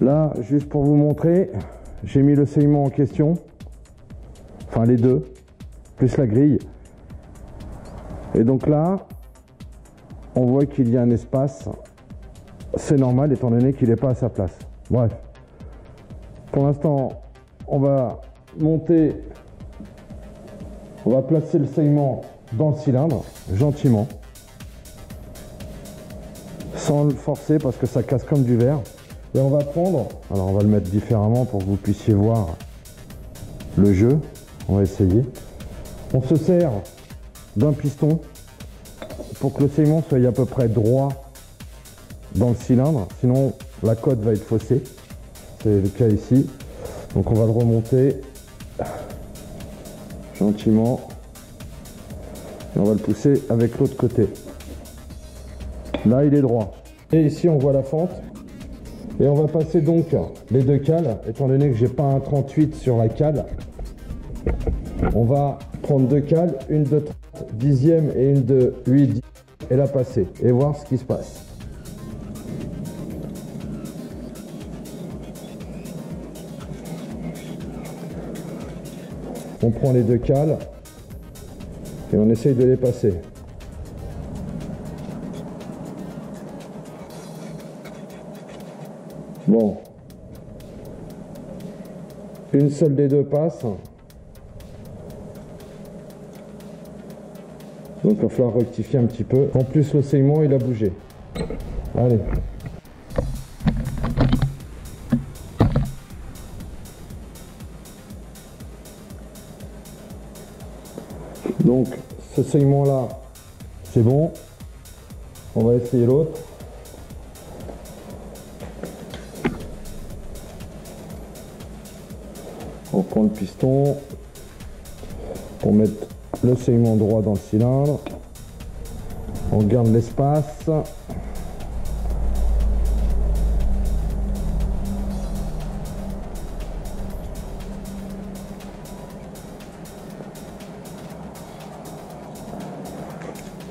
Là, juste pour vous montrer, j'ai mis le saignement en question, enfin les deux, plus la grille. Et donc là, on voit qu'il y a un espace. C'est normal étant donné qu'il n'est pas à sa place. Bref, pour l'instant, on va monter, on va placer le saignement dans le cylindre, gentiment, sans le forcer parce que ça casse comme du verre. Et on va prendre, alors on va le mettre différemment pour que vous puissiez voir le jeu. On va essayer. On se sert d'un piston pour que le saignement soit à peu près droit dans le cylindre, sinon la cote va être faussée. C'est le cas ici. Donc on va le remonter gentiment et on va le pousser avec l'autre côté. Là il est droit. Et ici on voit la fente. Et on va passer donc les deux cales, étant donné que j'ai pas un 38 sur la cale. On va prendre deux cales, une de 30 dixième et une de 8 et la passer et voir ce qui se passe. On prend les deux cales et on essaye de les passer. Bon, une seule des deux passe. Donc il va falloir rectifier un petit peu. En plus le saignement il a bougé. Allez. Donc ce saignement là, c'est bon. On va essayer l'autre. On prend le piston pour mettre le saignement droit dans le cylindre. On garde l'espace.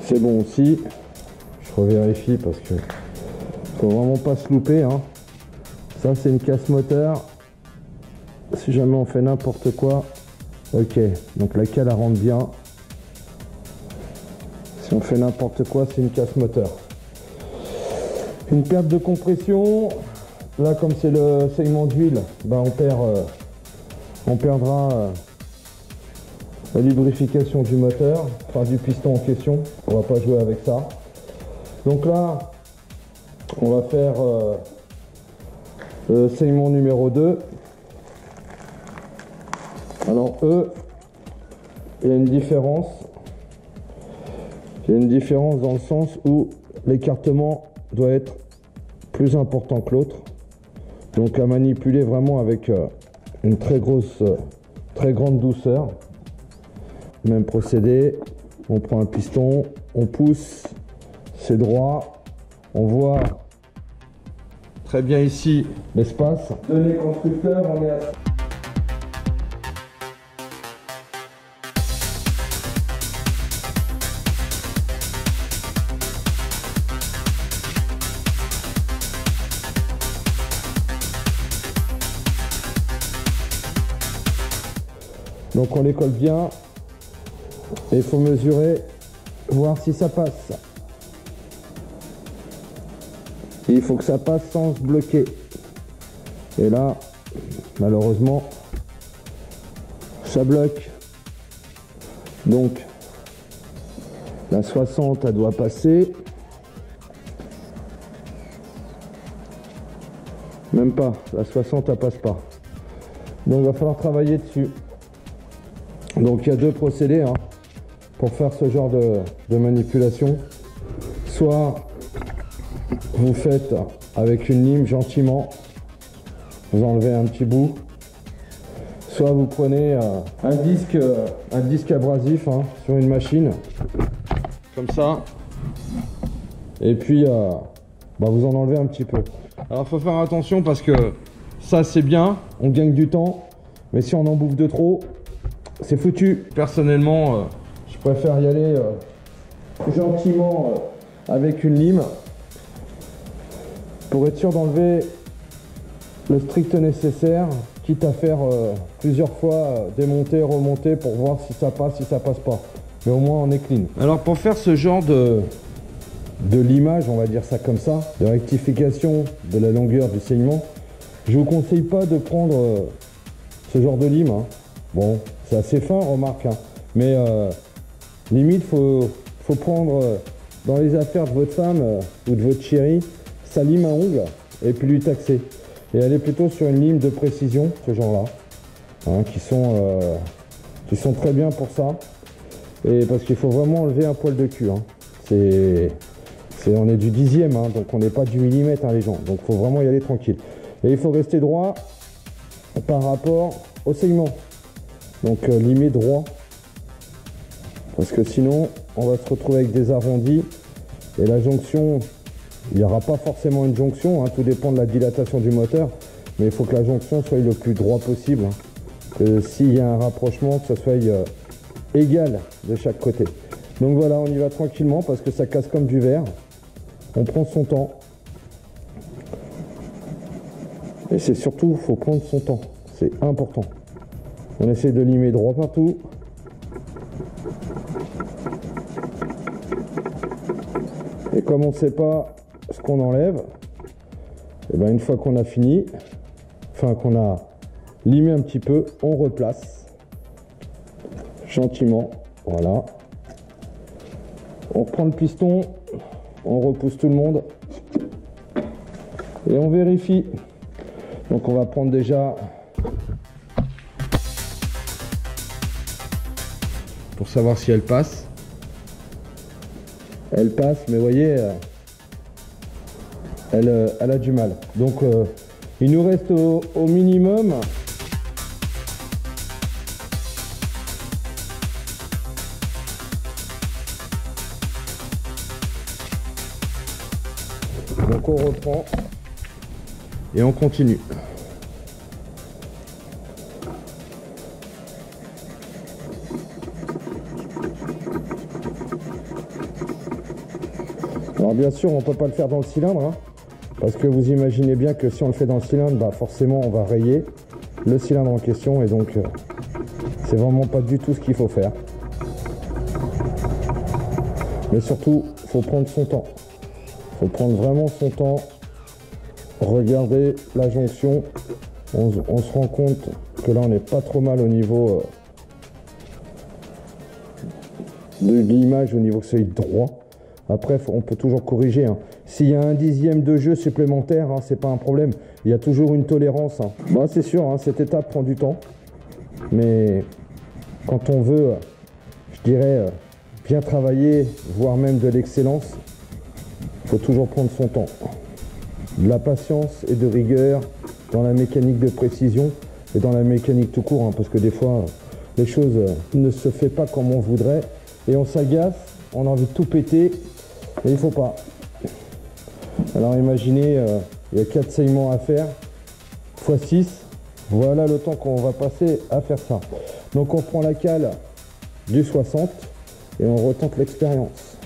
C'est bon aussi. Je revérifie parce que faut vraiment pas se louper, hein. Ça c'est une casse moteur. Si jamais on fait n'importe quoi, ok, donc la cale rentre bien. Si on fait n'importe quoi, c'est une casse moteur. Une perte de compression, là comme c'est le saignement d'huile, bah on perdra la lubrification du moteur, enfin du piston en question. On va pas jouer avec ça. Donc là, on va faire le saignement numéro 2. Alors il y a une différence. Il y a une différence dans le sens où l'écartement doit être plus important que l'autre. Donc à manipuler vraiment avec une très grande douceur. Même procédé. On prend un piston, on pousse, c'est droit. On voit très bien ici l'espace. Données constructeur, on est à... Donc on les colle bien et il faut mesurer, voir si ça passe. Et il faut que ça passe sans se bloquer. Et là, malheureusement, ça bloque. Donc la 60, elle doit passer. Même pas, la 60, elle passe pas. Donc il va falloir travailler dessus. Donc il y a deux procédés hein, pour faire ce genre de manipulation. Soit vous faites avec une lime gentiment, vous enlevez un petit bout. Soit vous prenez un disque abrasif hein, sur une machine, comme ça. Et puis vous en enlevez un petit peu. Alors il faut faire attention parce que ça c'est bien, on gagne du temps. Mais si on en bouffe de trop, c'est foutu. Personnellement, je préfère y aller gentiment avec une lime pour être sûr d'enlever le strict nécessaire, quitte à faire plusieurs fois démonter, remonter pour voir si ça passe pas. Mais au moins on est clean. Alors pour faire ce genre de limage, on va dire ça comme ça, de rectification de la longueur du saignement, je vous conseille pas de prendre ce genre de lime. Hein. Bon, c'est assez fin, remarque, hein. Mais limite faut prendre dans les affaires de votre femme ou de votre chérie sa lime à ongles et puis lui taxer. Et aller plutôt sur une lime de précision, ce genre-là, hein, qui sont très bien pour ça. Et parce qu'il faut vraiment enlever un poil de cul. Hein. On est du 10e, hein, donc on n'est pas du millimètre, hein, les gens. Donc il faut vraiment y aller tranquille. Et il faut rester droit par rapport au segment. Donc limer droit. Parce que sinon, on va se retrouver avec des arrondis. Et la jonction, il n'y aura pas forcément une jonction, hein, tout dépend de la dilatation du moteur. Mais il faut que la jonction soit le plus droit possible. Hein, que s'il y a un rapprochement, que ce soit égal de chaque côté. Donc voilà, on y va tranquillement parce que ça casse comme du verre. On prend son temps. Et c'est surtout, il faut prendre son temps. C'est important. On essaie de limer droit partout. Et comme on ne sait pas ce qu'on enlève, et bien une fois qu'on a fini, enfin qu'on a limé un petit peu, on replace gentiment. Voilà. On reprend le piston, on repousse tout le monde et on vérifie. Donc on va prendre déjà pour savoir si elle passe. Elle passe, mais vous voyez, elle a du mal. Donc il nous reste au minimum donc on reprend et on continue. Alors bien sûr on ne peut pas le faire dans le cylindre, hein, parce que vous imaginez bien que si on le fait dans le cylindre, bah forcément on va rayer le cylindre en question et donc c'est vraiment pas du tout ce qu'il faut faire. Mais surtout, il faut prendre son temps. Il faut prendre vraiment son temps. Regardez la jonction. On se rend compte que là on n'est pas trop mal au niveau de l'image, au niveau seuil droit. Après, on peut toujours corriger. Hein. S'il y a un dixième de jeu supplémentaire, hein, c'est pas un problème. Il y a toujours une tolérance. Hein. Bah, c'est sûr, hein, cette étape prend du temps. Mais quand on veut, je dirais, bien travailler, voire même de l'excellence, il faut toujours prendre son temps. De la patience et de rigueur dans la mécanique de précision et dans la mécanique tout court. Hein, parce que des fois, les choses ne se font pas comme on voudrait. Et on s'agace, on a envie de tout péter. Et il ne faut pas. Alors imaginez, il y a 4 saignements à faire, x 6. Voilà le temps qu'on va passer à faire ça. Donc on prend la cale du 60 et on retente l'expérience.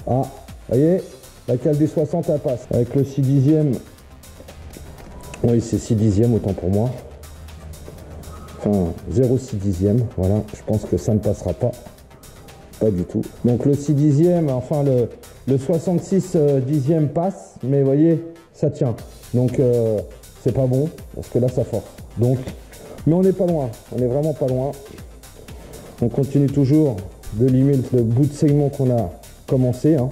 Ah, vous voyez, la cale du 60 elle passe. Avec le 6 dixième, oui c'est 6 dixième autant pour moi. Enfin 0,6 dixième, voilà, je pense que ça ne passera pas. Pas du tout. Donc le 6 dixième, enfin le 66 dixième passe, mais vous voyez, ça tient. Donc c'est pas bon, parce que là ça force. Donc, mais on n'est pas loin, on n'est vraiment pas loin. On continue toujours de limer le bout de segment qu'on a commencé, hein,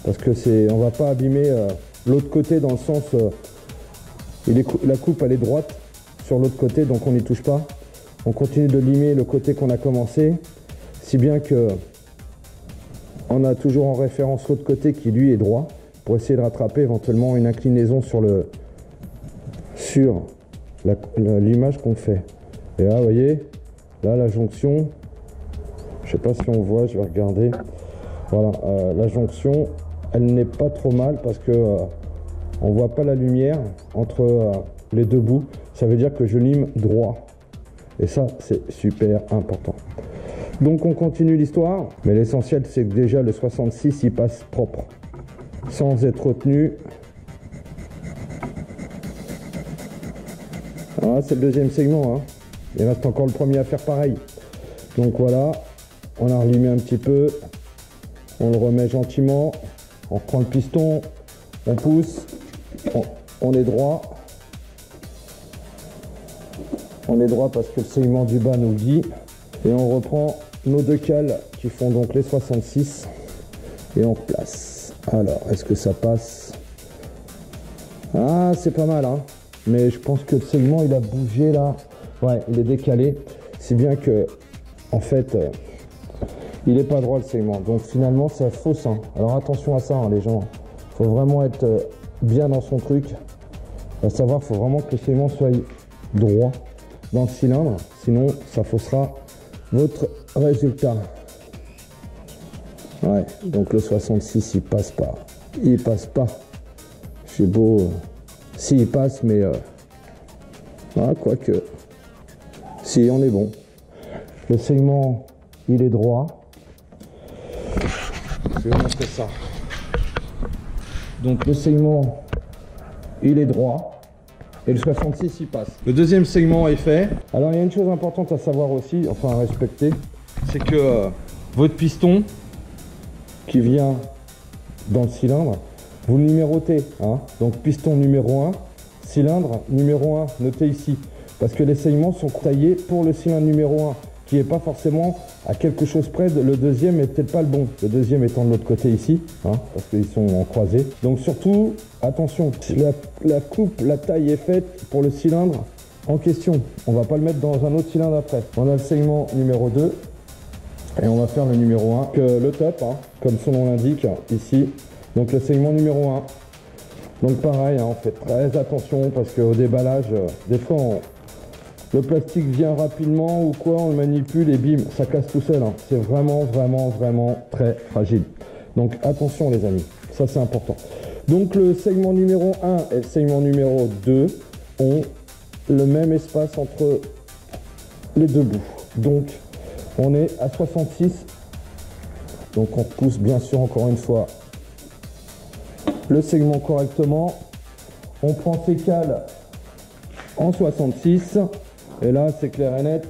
parce que on va pas abîmer l'autre côté dans le sens, la coupe elle est droite sur l'autre côté, donc on n'y touche pas. On continue de limer le côté qu'on a commencé, si bien que on a toujours en référence l'autre côté qui lui est droit pour essayer de rattraper éventuellement une inclinaison sur l'image qu'on fait. Et là vous voyez, là la jonction, je sais pas si on voit, je vais regarder. Voilà, la jonction elle n'est pas trop mal parce que on voit pas la lumière entre les deux bouts. Ça veut dire que je lime droit et ça c'est super important. Donc on continue l'histoire, mais l'essentiel c'est que déjà le 66 il passe propre, sans être retenu. Ah, c'est le deuxième segment, hein. Il reste encore le premier à faire pareil. Donc voilà, on a relimé un petit peu, on le remet gentiment, on reprend le piston, on pousse, on est droit. On est droit parce que le segment du bas nous guide. Et on reprend nos deux cales qui font donc les 66 et on replace. Alors, est-ce que ça passe? Ah, c'est pas mal, hein. Mais je pense que le segment, il a bougé là. Ouais, il est décalé. Si bien que, en fait, il n'est pas droit le segment. Donc finalement, c'est fausse, hein. Alors attention à ça, hein, les gens. Il faut vraiment être bien dans son truc. À savoir, il faut vraiment que le segment soit droit dans le cylindre. Sinon, ça faussera votre résultat. Ouais, donc le 66, il passe pas. Il passe pas. J'ai beau... si, il passe, mais... voilà, quoique... si, on est bon. Le segment, il est droit. Je vais vous montrer ça. Donc le segment, il est droit. Et le 66, il passe. Le deuxième segment est fait. Alors, il y a une chose importante à savoir aussi, enfin à respecter, c'est que votre piston qui vient dans le cylindre, vous le numérotez, hein. Donc piston numéro 1, cylindre numéro 1, notez ici. Parce que les segments sont taillés pour le cylindre numéro 1, qui n'est pas forcément à quelque chose près. Le deuxième est peut-être pas le bon. Le deuxième étant de l'autre côté ici, hein, parce qu'ils sont en croisée. Donc surtout, attention, la coupe, la taille est faite pour le cylindre en question. On va pas le mettre dans un autre cylindre après. On a le segment numéro 2. Et on va faire le numéro 1, le top, hein, comme son nom l'indique, ici. Donc le segment numéro 1. Donc pareil, hein, on fait très attention parce qu'au déballage, des fois, le plastique vient rapidement ou quoi, on le manipule et bim, ça casse tout seul. Hein. C'est vraiment, vraiment, vraiment très fragile. Donc attention les amis, ça c'est important. Donc le segment numéro 1 et le segment numéro 2 ont le même espace entre les deux bouts. Donc on est à 66. Donc on pousse bien sûr encore une fois le segment correctement. On prend ses cales en 66. Et là c'est clair et net.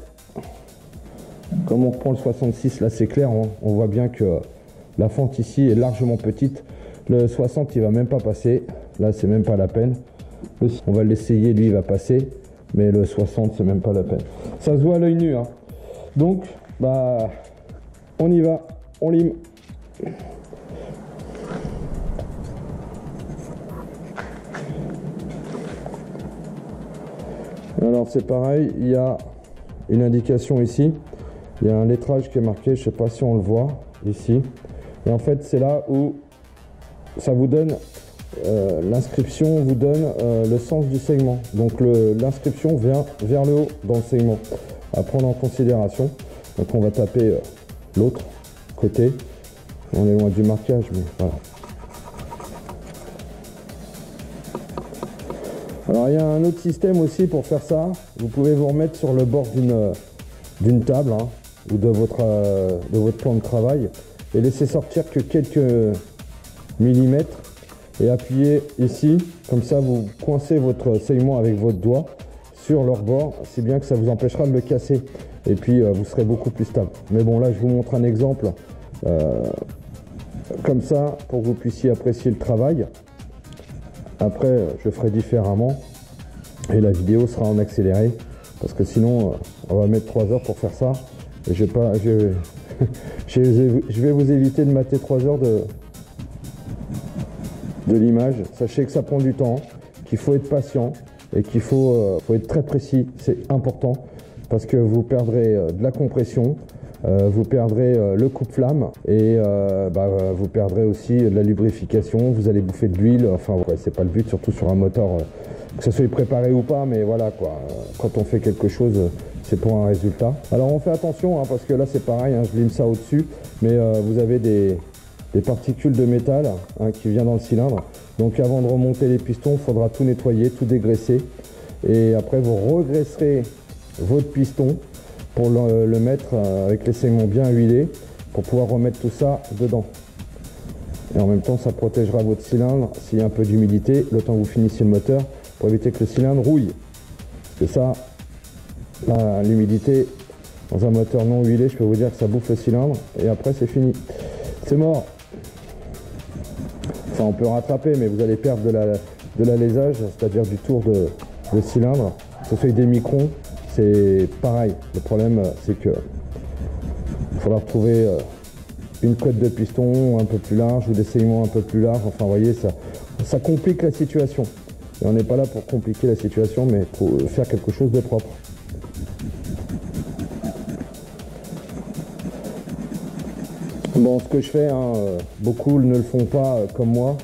Comme on reprend le 66, là c'est clair. On voit bien que la fente ici est largement petite. Le 60 il va même pas passer. Là c'est même pas la peine. On va l'essayer, lui il va passer. Mais le 60 c'est même pas la peine. Ça se voit à l'œil nu, hein. Donc bah on y va, on lime. Alors c'est pareil, il y a une indication ici. Il y a un lettrage qui est marqué, je sais pas si on le voit ici. Et en fait c'est là où ça vous donne l'inscription vous donne le sens du segment. Donc l'inscription vient vers le haut dans le segment. À prendre en considération. Donc on va taper l'autre côté. On est loin du marquage, mais voilà. Alors il y a un autre système aussi pour faire ça. Vous pouvez vous remettre sur le bord d'une table, hein, ou de votre plan de travail et laisser sortir que quelques millimètres et appuyer ici. Comme ça vous coincez votre segment avec votre doigt sur leur bord, si bien que ça vous empêchera de le casser. Et puis vous serez beaucoup plus stable. Mais bon, là je vous montre un exemple comme ça pour que vous puissiez apprécier le travail. Après je ferai différemment et la vidéo sera en accéléré parce que sinon on va mettre 3 heures pour faire ça et je vais vous éviter de mater 3 heures de l'image. Sachez que ça prend du temps, qu'il faut être patient et qu'il faut être très précis. C'est important parce que vous perdrez de la compression, vous perdrez le coupe-flamme et vous perdrez aussi de la lubrification. Vous allez bouffer de l'huile. Enfin, ouais, c'est pas le but, surtout sur un moteur, que ce soit préparé ou pas. Mais voilà quoi. Quand on fait quelque chose, c'est pour un résultat. Alors on fait attention hein, parce que là c'est pareil. Hein, je lime ça au-dessus, mais vous avez des particules de métal hein, qui viennent dans le cylindre. Donc avant de remonter les pistons, il faudra tout nettoyer, tout dégraisser. Et après vous regraisserez votre piston pour le mettre avec les segments bien huilés pour pouvoir remettre tout ça dedans. Et en même temps ça protégera votre cylindre s'il y a un peu d'humidité le temps que vous finissiez le moteur pour éviter que le cylindre rouille. Parce que ça, l'humidité dans un moteur non huilé, je peux vous dire que ça bouffe le cylindre et après c'est fini. C'est mort. Enfin, on peut rattraper, mais vous allez perdre de l'alésage, c'est-à-dire du tour de cylindre. Que ce soit des microns, c'est pareil. Le problème, c'est que il faudra retrouver une cote de piston un peu plus large ou des segments un peu plus larges. Enfin, vous voyez, ça complique la situation. Et on n'est pas là pour compliquer la situation, mais pour faire quelque chose de propre. Bon, ce que je fais, hein, beaucoup ne le font pas comme moi,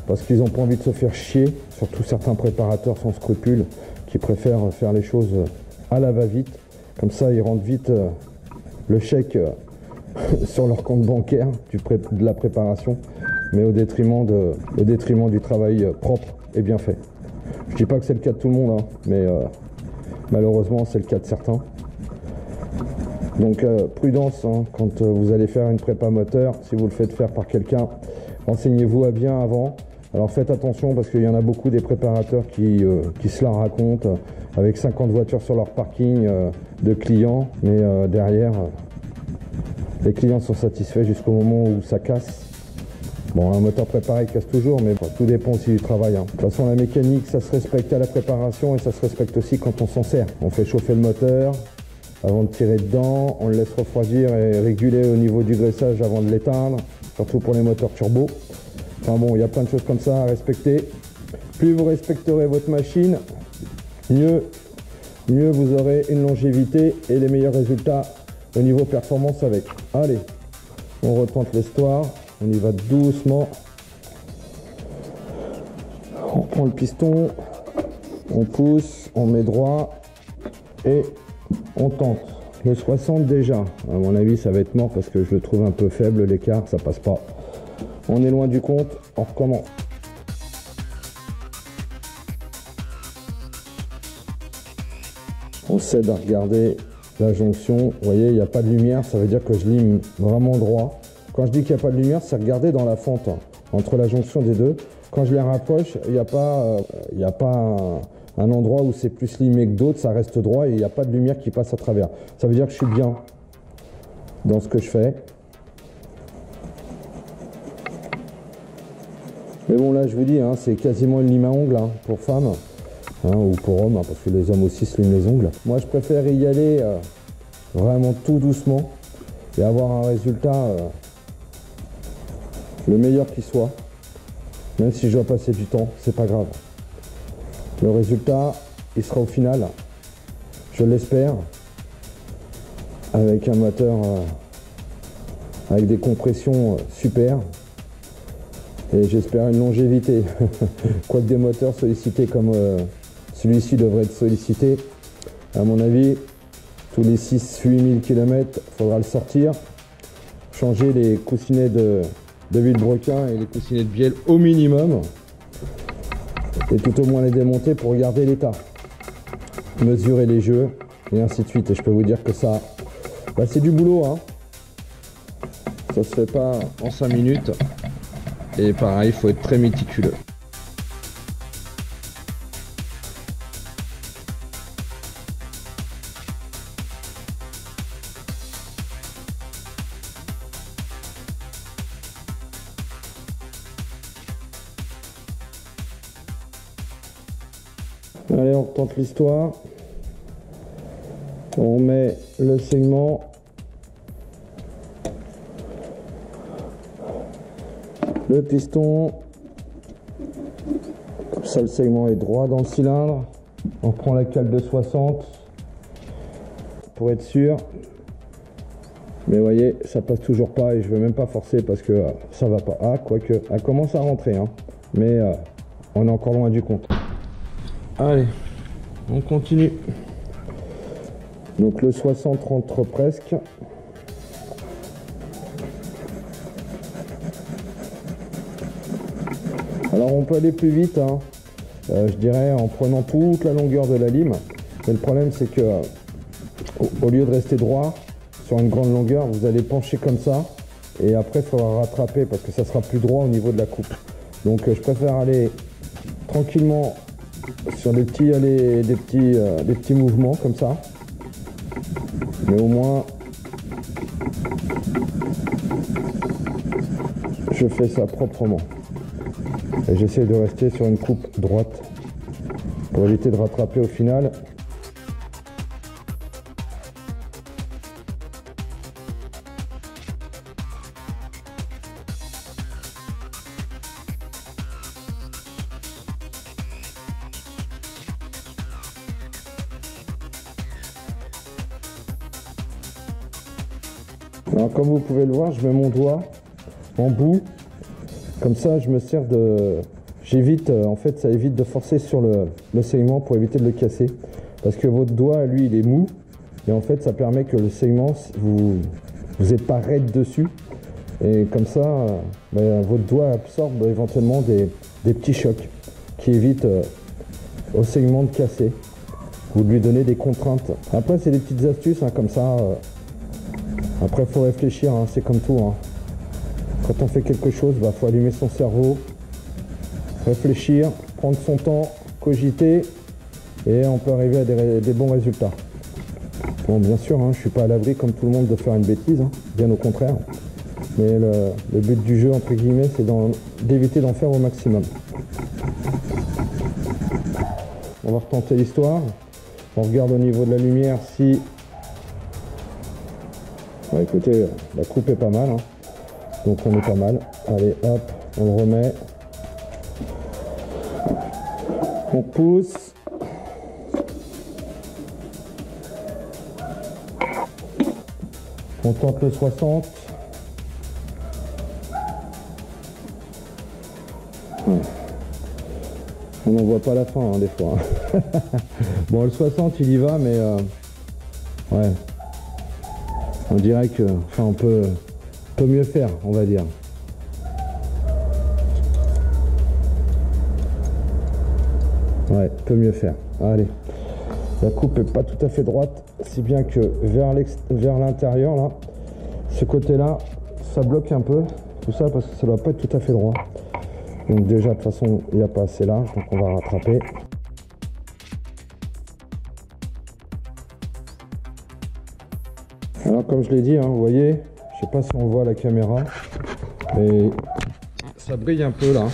parce qu'ils n'ont pas envie de se faire chier, surtout certains préparateurs sans scrupules qui préfèrent faire les choses à la va-vite. Comme ça, ils rendent vite le chèque sur leur compte bancaire de la préparation, mais au détriment du travail propre et bien fait. Je dis pas que c'est le cas de tout le monde, hein, mais malheureusement, c'est le cas de certains. Donc prudence, hein, quand vous allez faire une prépa moteur, si vous le faites faire par quelqu'un, renseignez-vous à bien avant. Alors faites attention parce qu'il y en a beaucoup des préparateurs qui se la racontent avec 50 voitures sur leur parking de clients, mais derrière, les clients sont satisfaits jusqu'au moment où ça casse. Bon, un moteur préparé casse toujours, mais bon, tout dépend aussi du travail, hein. De toute façon, la mécanique, ça se respecte à la préparation et ça se respecte aussi quand on s'en sert. On fait chauffer le moteur avant de tirer dedans, on le laisse refroidir et réguler au niveau du graissage avant de l'éteindre, surtout pour les moteurs turbo. Enfin bon, il y a plein de choses comme ça à respecter. Plus vous respecterez votre machine, mieux vous aurez une longévité et les meilleurs résultats au niveau performance avec. Allez, on retente l'histoire, on y va doucement. On prend le piston, on pousse, on met droit et on tente. Le 60 déjà, à mon avis ça va être mort parce que je le trouve un peu faible l'écart, ça passe pas. On est loin du compte, on recommence. On s'aide à regarder la jonction. Vous voyez, il n'y a pas de lumière, ça veut dire que je lime vraiment droit. Quand je dis qu'il n'y a pas de lumière, c'est regarder dans la fente entre la jonction des deux. Quand je les rapproche, il n'y a pas un endroit où c'est plus limé que d'autres, ça reste droit et il n'y a pas de lumière qui passe à travers. Ça veut dire que je suis bien dans ce que je fais. Mais bon, là je vous dis, hein, c'est quasiment une lime à ongles hein, pour femmes hein, ou pour hommes, hein, parce que les hommes aussi se liment les ongles. Moi je préfère y aller vraiment tout doucement et avoir un résultat le meilleur qui soit. Même si je dois passer du temps, c'est pas grave. Le résultat, il sera au final, je l'espère, avec un moteur avec des compressions super. Et j'espère une longévité. Quoique des moteurs sollicités comme celui-ci devrait être sollicité, à mon avis, tous les 6-8 000 km, il faudra le sortir, changer les coussinets de vilebrequin et les coussinets de bielle au minimum, et tout au moins les démonter pour regarder l'état, mesurer les jeux, et ainsi de suite. Et je peux vous dire que ça, bah, c'est du boulot, hein. Ça se fait pas en 5 minutes. Et pareil, il faut être très méticuleux. Allez, on retente l'histoire. On met le segment. Le piston, comme ça le segment est droit dans le cylindre. On prend la cale de 60 pour être sûr. Mais vous voyez, ça passe toujours pas et je veux même pas forcer parce que ça va pas. Ah, quoique, elle commence à rentrer, hein. Mais on est encore loin du compte. Allez, on continue. Donc le 60 rentre presque. Alors on peut aller plus vite, hein. Je dirais en prenant toute la longueur de la lime. Mais le problème c'est que au lieu de rester droit sur une grande longueur, vous allez pencher comme ça. Et après il faudra rattraper parce que ça sera plus droit au niveau de la coupe. Donc je préfère aller tranquillement sur des petits mouvements comme ça. Mais au moins, je fais ça proprement. Et j'essaie de rester sur une coupe droite pour éviter de rattraper au final. Alors comme vous pouvez le voir, je mets mon doigt en bout, comme ça je me sers de... J'évite, en fait ça évite de forcer sur le segment pour éviter de le casser. Parce que votre doigt, lui, il est mou, et en fait ça permet que le segment, vous n'êtes pas raide dessus. Et comme ça, votre doigt absorbe éventuellement des petits chocs qui évitent au segment de casser. Vous lui donnez des contraintes. Après c'est des petites astuces, hein, comme ça. Après, il faut réfléchir, hein, c'est comme tout. Hein. Quand on fait quelque chose, il faut allumer son cerveau, réfléchir, prendre son temps, cogiter, et on peut arriver à des bons résultats. Bon, bien sûr, hein, je ne suis pas à l'abri, comme tout le monde, de faire une bêtise, hein, bien au contraire. Mais le but du jeu, entre guillemets, c'est d'éviter d'en faire au maximum. On va retenter l'histoire. On regarde au niveau de la lumière si... Ouais, écoutez, la coupe est pas mal, hein. Donc on est pas mal. Allez, hop, on le remet. On pousse. On tente le 60. Ouais. On n'en voit pas la fin, hein, des fois. Bon, le 60, il y va, mais... ouais. On dirait que, enfin, on peut mieux faire, on va dire. Ouais, peut mieux faire. Allez, la coupe est pas tout à fait droite, si bien que vers l'intérieur là, ce côté-là, ça bloque un peu, tout ça parce que ça doit pas être tout à fait droit. Donc déjà de toute façon, il n'y a pas assez large, donc on va rattraper. Alors comme je l'ai dit, hein, vous voyez, je sais pas si on voit à la caméra, mais ça brille un peu là.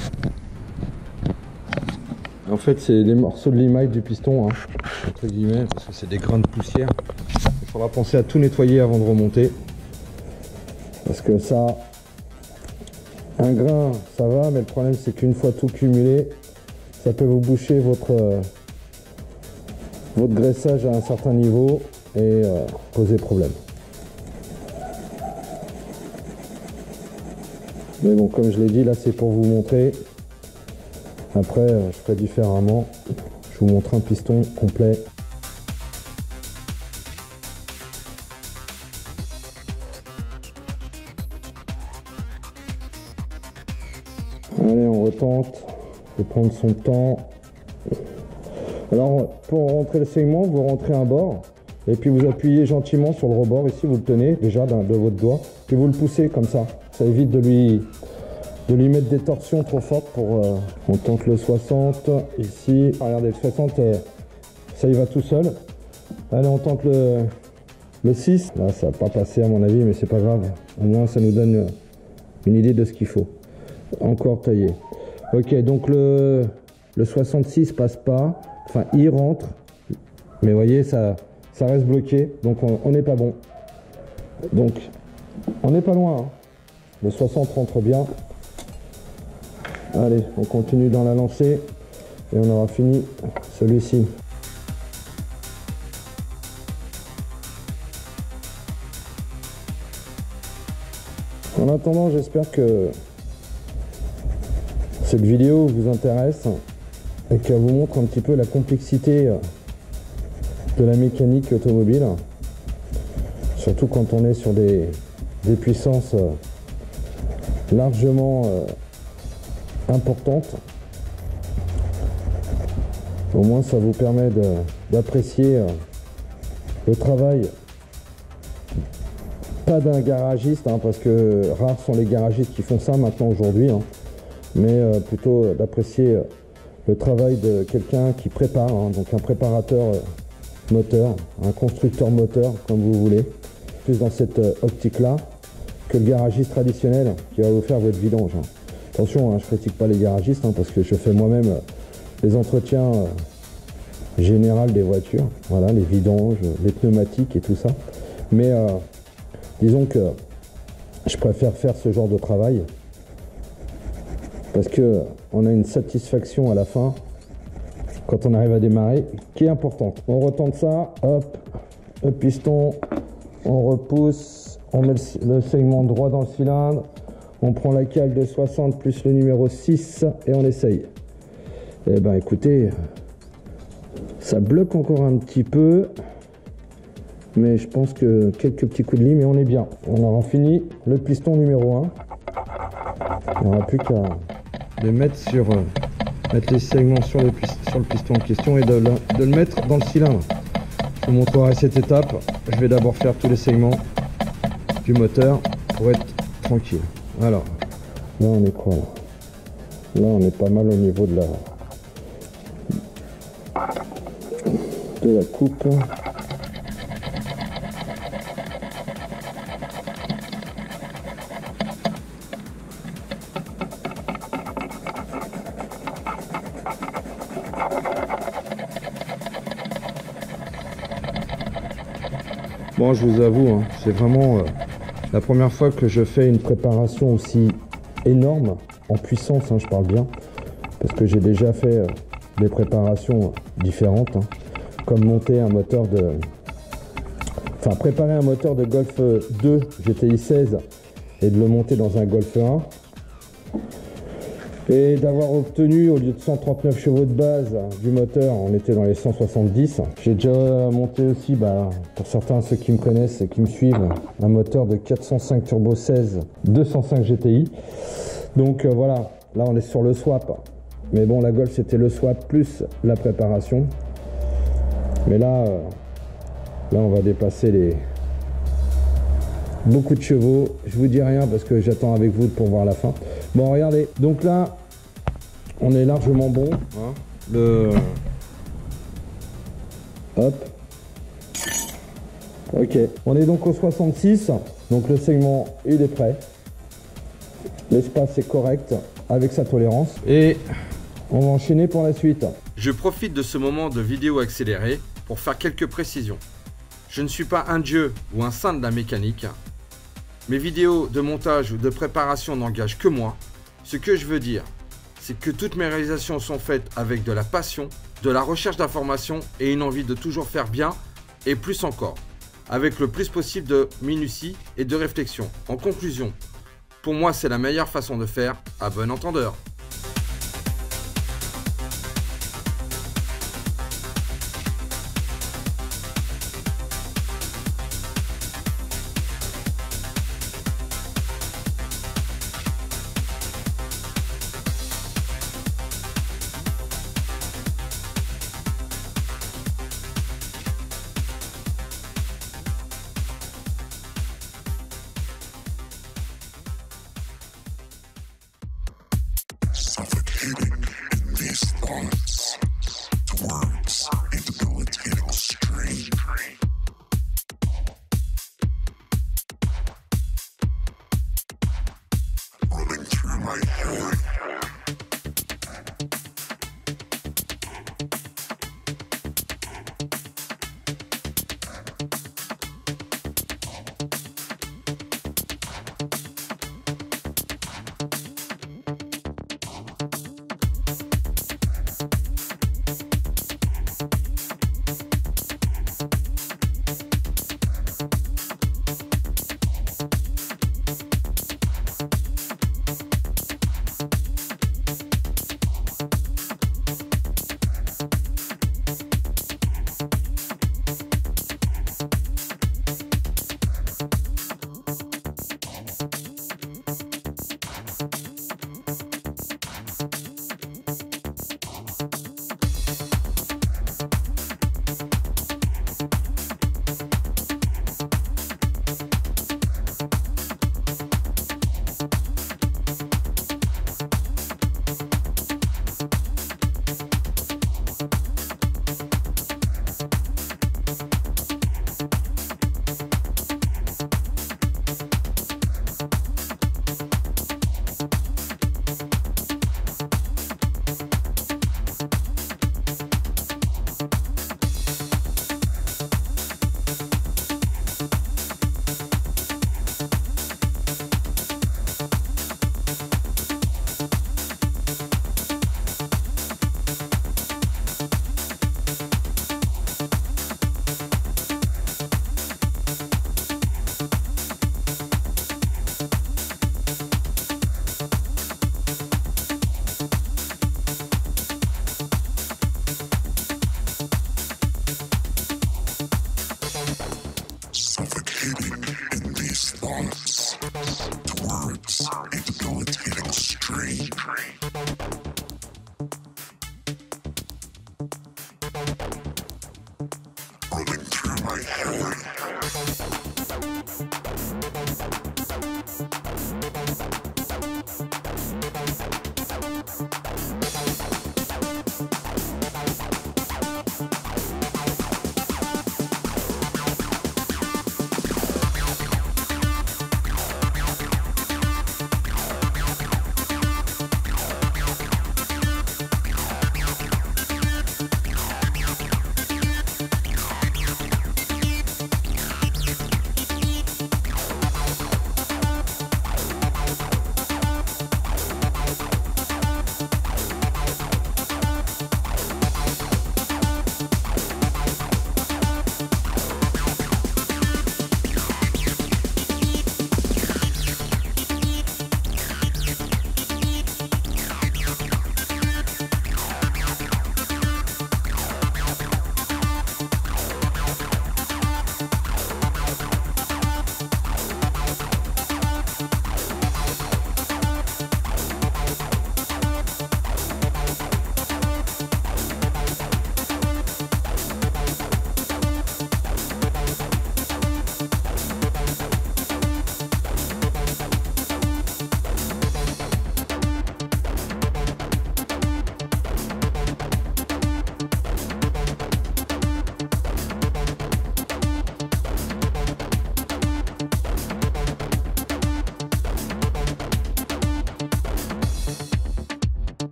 En fait c'est les morceaux de limaille du piston, hein, entre guillemets, parce que c'est des grains de poussière. Il faudra penser à tout nettoyer avant de remonter. Parce que ça, un grain ça va, mais le problème c'est qu'une fois tout cumulé, ça peut vous boucher votre graissage à un certain niveau et poser problème. Mais bon, comme je l'ai dit, là c'est pour vous montrer. Après, je ferai différemment. Je vous montre un piston complet. Allez, on retente. Je vais prendre son temps. Alors, pour rentrer le segment, vous rentrez un bord. Et puis vous appuyez gentiment sur le rebord. Ici, vous le tenez déjà de votre doigt. Puis vous le poussez comme ça. Ça évite de lui mettre des torsions trop fortes pour... on tente le 60. Ici, regardez, le 60, ça y va tout seul. Allez, on tente le 6. Là, ça va pas passer à mon avis, mais c'est pas grave. Au moins, ça nous donne une idée de ce qu'il faut. Encore taillé. Ok, donc le 66 passe pas. Enfin, il rentre. Mais vous voyez, ça reste bloqué. Donc, on n'est pas bon. Donc, on n'est pas loin. Hein. Le 60 rentre bien. Allez, on continue dans la lancée et on aura fini celui-ci. En attendant, j'espère que cette vidéo vous intéresse et qu'elle vous montre un petit peu la complexité de la mécanique automobile, surtout quand on est sur des puissances largement importantes. Au moins ça vous permet d'apprécier le travail, pas d'un garagiste, hein, parce que rares sont les garagistes qui font ça maintenant aujourd'hui, hein, mais plutôt d'apprécier le travail de quelqu'un qui prépare, hein, donc un préparateur moteur, un constructeur moteur, comme vous voulez, plus dans cette optique-là que le garagiste traditionnel qui va vous faire votre vidange. Hein. Attention, hein, je critique pas les garagistes hein, parce que je fais moi-même les entretiens généraux des voitures, voilà, les vidanges, les pneumatiques et tout ça. Mais disons que je préfère faire ce genre de travail parce que on a une satisfaction à la fin quand on arrive à démarrer qui est importante. On retente ça, hop, le piston, on repousse, on met le segment droit dans le cylindre, on prend la cale de 60 plus le numéro 6 et on essaye. Eh ben écoutez, ça bloque encore un petit peu, mais je pense que quelques petits coups de lime et on est bien. On aura fini le piston numéro 1. Il n'y aura plus qu'à les mettre mettre les segments sur le piston en question et de le mettre dans le cylindre. Je vous montrerai cette étape. Je vais d'abord faire tous les segments du moteur pour être tranquille. Alors, là on est quoi là? Là on est pas mal au niveau de la coupe. Bon, je vous avoue, hein, c'est vraiment la première fois que je fais une préparation aussi énorme, en puissance, hein, je parle bien, parce que j'ai déjà fait des préparations différentes, hein, comme monter un moteur préparer un moteur de Golf 2 GTI 16 et de le monter dans un Golf 1. Et d'avoir obtenu, au lieu de 139 chevaux de base du moteur, on était dans les 170. J'ai déjà monté aussi, pour certains, ceux qui me connaissent et qui me suivent, un moteur de 405 Turbo 16 205 GTI. Donc voilà, là on est sur le swap. Mais bon, la Golf c'était le swap plus la préparation. Mais là on va dépasser beaucoup de chevaux. Je vous dis rien parce que j'attends avec vous pour voir la fin. Bon, regardez, donc là on est largement bon, hein. Hop, ok, on est donc au 66, donc le segment il est prêt, l'espace est correct avec sa tolérance et on va enchaîner pour la suite. Je profite de ce moment de vidéo accélérée pour faire quelques précisions. Je ne suis pas un dieu ou un saint de la mécanique. Mes vidéos de montage ou de préparation n'engagent que moi. Ce que je veux dire, c'est que toutes mes réalisations sont faites avec de la passion, de la recherche d'informations et une envie de toujours faire bien et plus encore, avec le plus possible de minutie et de réflexion. En conclusion, pour moi c'est la meilleure façon de faire, à bon entendeur.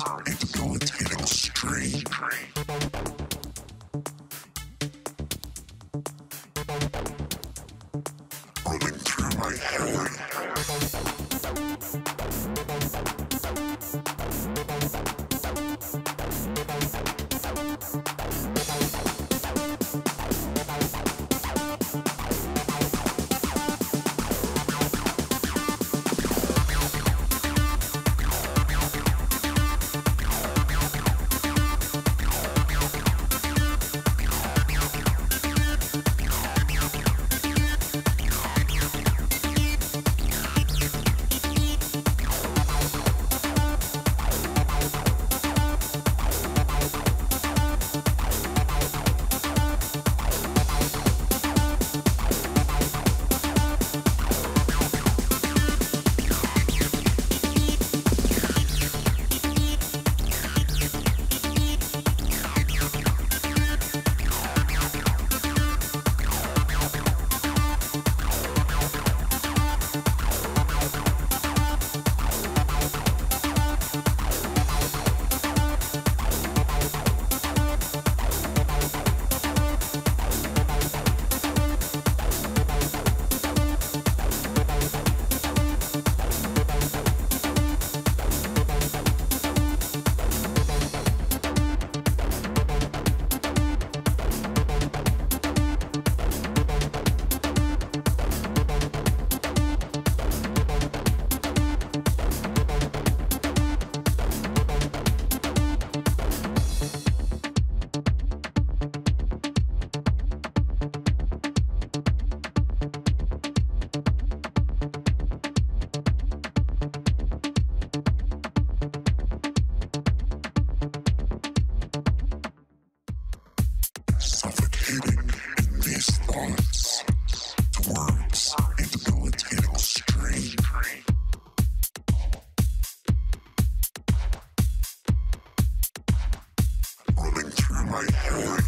a debilitating strain. Running through my head. Suffocating in these thoughts, towards a debilitating strain. Running through my head.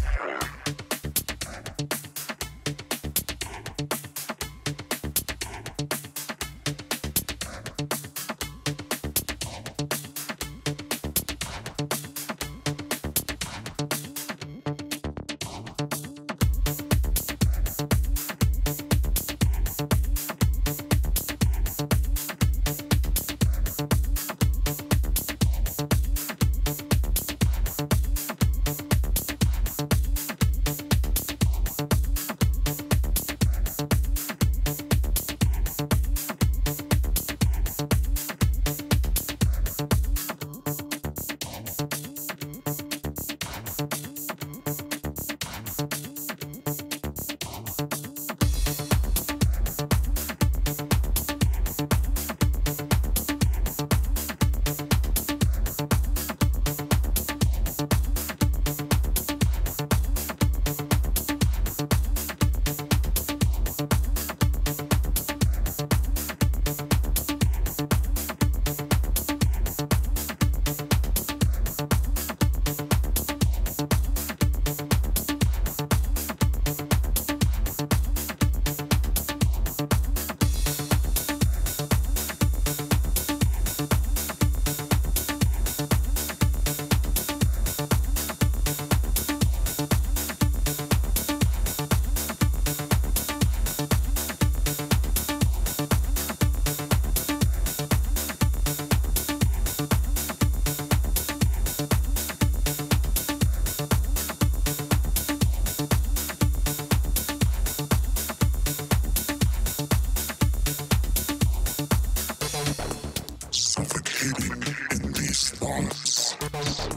Suffocating in these thoughts,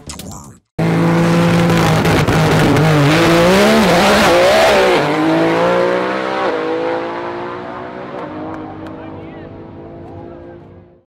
towards